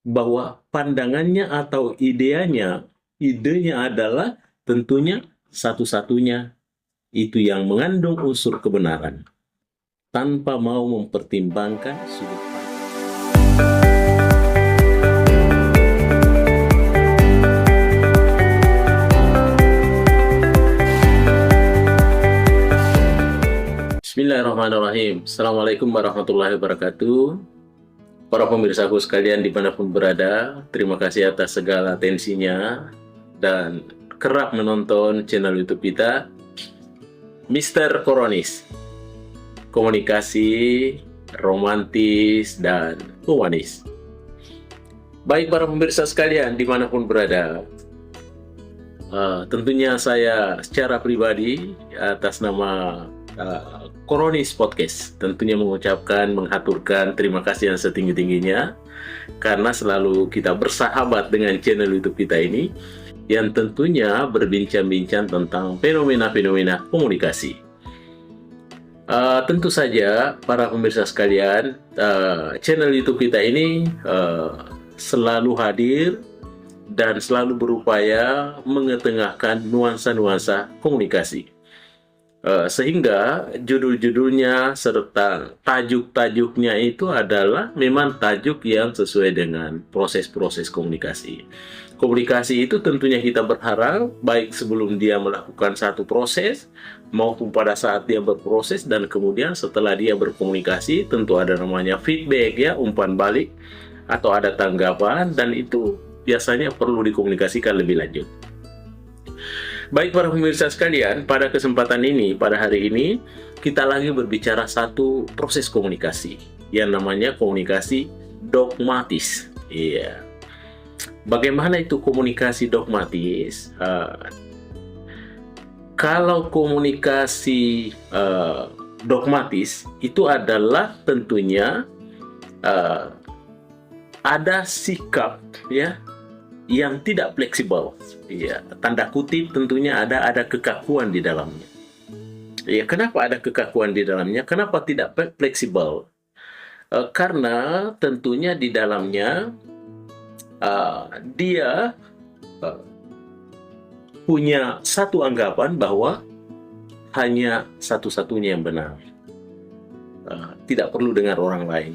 bahwa pandangannya atau idenya adalah tentunya satu-satunya, itu yang mengandung unsur kebenaran, tanpa mau mempertimbangkan sudut pandang. Bismillahirrahmanirrahim. Assalamualaikum warahmatullahi wabarakatuh. Para pemirsaku sekalian dimanapun berada, terima kasih atas segala atensinya dan kerap menonton channel YouTube kita, Mr. Koronis. Komunikasi romantis dan humanis. Baik para pemirsa sekalian dimanapun berada, tentunya saya secara pribadi atas nama Koronis Podcast tentunya mengucapkan, menghaturkan terima kasih yang setinggi-tingginya karena selalu kita bersahabat dengan channel YouTube kita ini yang tentunya berbincang-bincang tentang fenomena-fenomena komunikasi. Tentu saja para pemirsa sekalian, channel YouTube kita ini selalu hadir dan selalu berupaya mengetengahkan nuansa-nuansa komunikasi. Sehingga judul-judulnya serta tajuk-tajuknya itu adalah memang tajuk yang sesuai dengan proses-proses komunikasi. Komunikasi itu tentunya kita berharap baik sebelum dia melakukan satu proses maupun pada saat dia berproses dan kemudian setelah dia berkomunikasi tentu ada namanya feedback ya, umpan balik atau ada tanggapan, dan itu biasanya perlu dikomunikasikan lebih lanjut. Baik para pemirsa sekalian, pada kesempatan ini, pada hari ini, kita lagi berbicara satu proses komunikasi yang namanya komunikasi dogmatis. Iya. Bagaimana itu komunikasi dogmatis? Kalau komunikasi dogmatis itu adalah tentunya ada sikap ya yang tidak fleksibel, ya, tanda kutip tentunya ada kekakuan di dalamnya. Ya, kenapa ada kekakuan di dalamnya? Kenapa tidak fleksibel? Karena tentunya di dalamnya dia punya satu anggapan bahwa hanya satu-satunya yang benar, tidak perlu dengar orang lain.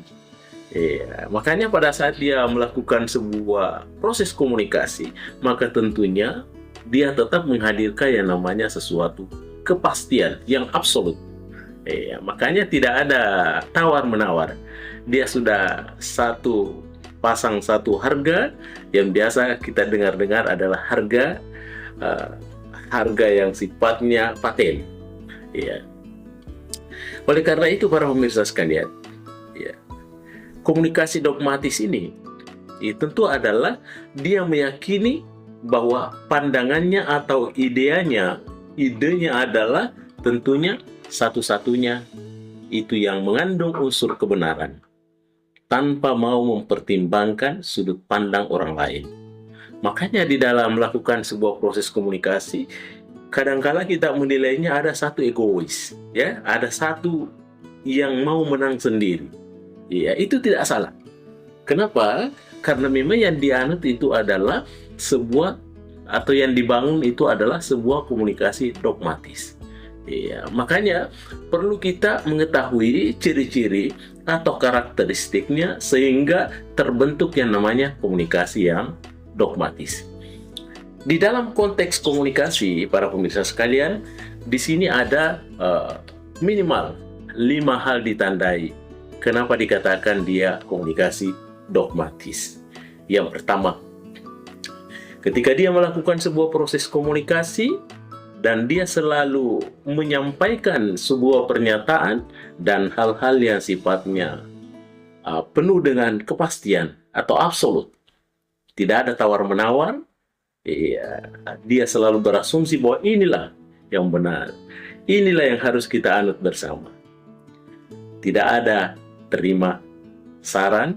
Ya, makanya pada saat dia melakukan sebuah proses komunikasi, maka tentunya dia tetap menghadirkan yang namanya sesuatu kepastian yang absolut. Ya, makanya tidak ada tawar-menawar. Dia sudah pasang satu harga yang biasa kita dengar-dengar adalah harga yang sifatnya paten. Ya. Oleh karena itu para pemirsa sekalian, ya, komunikasi dogmatis ini tentu adalah dia meyakini bahwa pandangannya atau idenya adalah tentunya satu-satunya, itu yang mengandung unsur kebenaran, tanpa mau mempertimbangkan sudut pandang orang lain. Makanya di dalam melakukan sebuah proses komunikasi, kadangkala kita menilainya ada satu egois, ya, ada satu yang mau menang sendiri. Ya, itu tidak salah. Kenapa? Karena memang yang dianut itu adalah sebuah, atau yang dibangun itu adalah sebuah komunikasi dogmatis. Ya, makanya perlu kita mengetahui ciri-ciri atau karakteristiknya sehingga terbentuk yang namanya komunikasi yang dogmatis. Di dalam konteks komunikasi, para pemirsa sekalian, di sini ada minimal 5 hal ditandai. Kenapa dikatakan dia komunikasi dogmatis? Yang pertama, ketika dia melakukan sebuah proses komunikasi dan dia selalu menyampaikan sebuah pernyataan dan hal-hal yang sifatnya penuh dengan kepastian atau absolut, tidak ada tawar-menawar, ya, dia selalu berasumsi bahwa inilah yang benar, inilah yang harus kita anut bersama. Tidak ada terima saran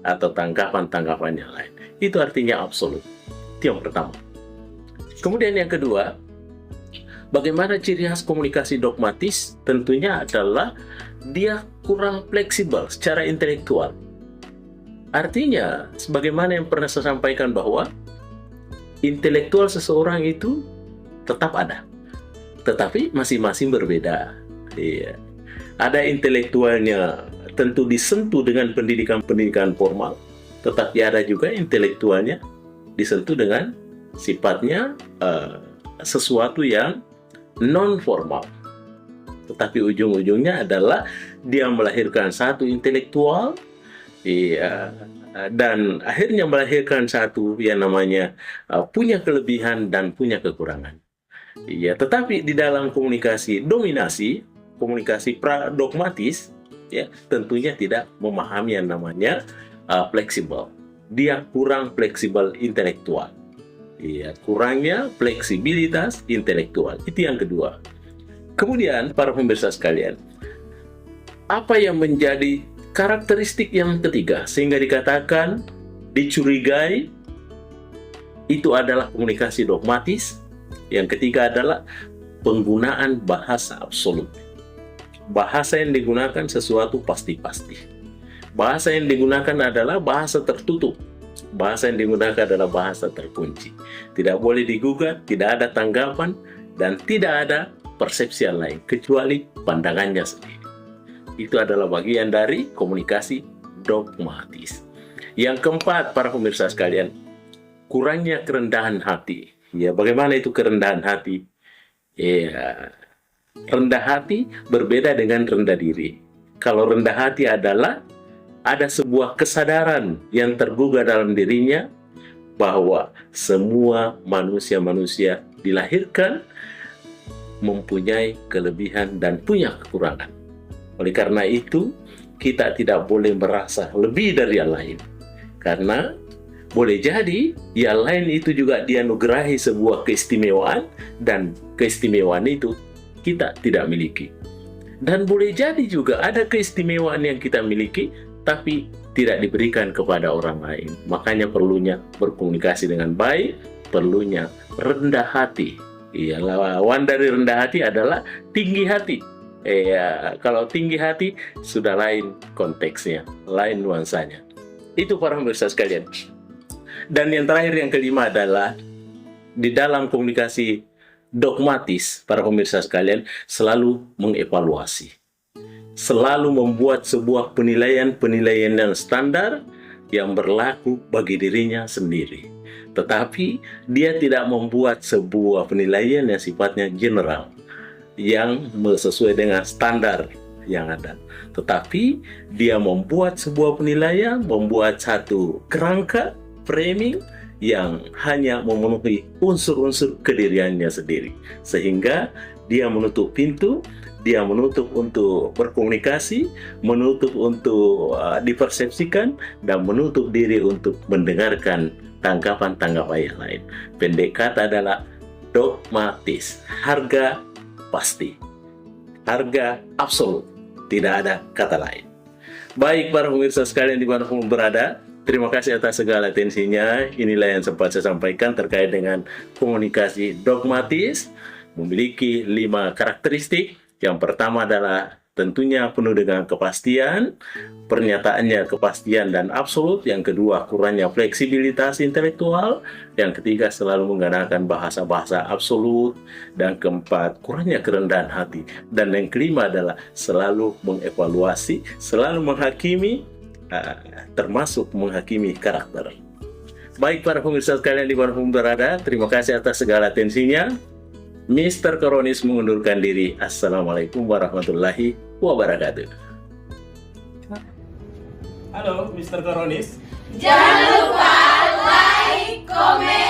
atau tanggapan-tanggapan yang lain. Itu artinya absolut. Itu yang pertama. Kemudian yang kedua, bagaimana ciri khas komunikasi dogmatis? Tentunya adalah dia kurang fleksibel secara intelektual. Artinya, sebagaimana yang pernah saya sampaikan bahwa intelektual seseorang itu tetap ada, tetapi masing-masing berbeda. Iya. Ada intelektualnya tentu disentuh dengan pendidikan-pendidikan formal, tetapi ada juga intelektualnya disentuh dengan sifatnya sesuatu yang non-formal. Tetapi ujung-ujungnya adalah dia melahirkan satu intelektual, iya, dan akhirnya melahirkan satu yang namanya punya kelebihan dan punya kekurangan. Iya, tetapi di dalam komunikasi dominasi, komunikasi dogmatis, ya tentunya tidak memahami yang namanya fleksibel. Dia kurang fleksibel intelektual. Iya, kurangnya fleksibilitas intelektual. Itu yang kedua. Kemudian para pemirsa sekalian, apa yang menjadi karakteristik yang ketiga sehingga dikatakan dicurigai itu adalah komunikasi dogmatis? Yang ketiga adalah penggunaan bahasa absolut. Bahasa yang digunakan sesuatu pasti-pasti. Bahasa yang digunakan adalah bahasa tertutup. Bahasa yang digunakan adalah bahasa terkunci. Tidak boleh digugat, tidak ada tanggapan, dan tidak ada persepsi yang lain kecuali pandangannya sendiri. Itu adalah bagian dari komunikasi dogmatis. Yang keempat, para pemirsa sekalian, kurangnya kerendahan hati. Ya, bagaimana itu kerendahan hati? Ya, rendah hati berbeda dengan rendah diri. Kalau rendah hati adalah ada sebuah kesadaran yang tergugah dalam dirinya bahwa semua manusia-manusia dilahirkan mempunyai kelebihan dan punya kekurangan. Oleh karena itu, kita tidak boleh merasa lebih dari yang lain. Karena boleh jadi yang lain itu juga dianugerahi sebuah keistimewaan dan keistimewaan itu kita tidak miliki. Dan boleh jadi juga ada keistimewaan yang kita miliki tapi tidak diberikan kepada orang lain. Makanya perlunya berkomunikasi dengan baik, perlunya rendah hati. Iya, lawan dari rendah hati adalah tinggi hati. Kalau tinggi hati sudah lain konteksnya, lain nuansanya. Itu para pemirsa sekalian. Dan yang terakhir, yang kelima adalah di dalam komunikasi dogmatis, para pemirsa sekalian selalu mengevaluasi, selalu membuat sebuah penilaian yang standar yang berlaku bagi dirinya sendiri. Tetapi dia tidak membuat sebuah penilaian yang sifatnya general, yang sesuai dengan standar yang ada. Tetapi dia membuat sebuah penilaian, membuat satu kerangka framing yang hanya memenuhi unsur-unsur kediriannya sendiri. Sehingga dia menutup pintu, dia menutup untuk berkomunikasi, menutup untuk dipersepsikan, dan menutup diri untuk mendengarkan tanggapan-tanggapan yang lain. Pendek kata adalah dogmatis, harga pasti, harga absolut, tidak ada kata lain. Baik para pemirsa sekalian dimanapun berada, terima kasih atas segala atensinya. Inilah yang sempat saya sampaikan terkait dengan komunikasi dogmatis, memiliki 5 karakteristik. Yang pertama adalah tentunya penuh dengan kepastian, pernyataannya kepastian dan absolut. Yang kedua, kurangnya fleksibilitas intelektual. Yang ketiga, selalu menggunakan bahasa-bahasa absolut. Dan keempat, kurangnya kerendahan hati. Dan yang kelima adalah selalu mengevaluasi, selalu menghakimi, termasuk menghakimi karakter. Baik para pemirsa sekalian dimanapun berada, terima kasih atas segala atensinya. Mr. Koronis mengundurkan diri. Assalamualaikum warahmatullahi wabarakatuh. Halo, Mr. Koronis. Jangan lupa like, komen,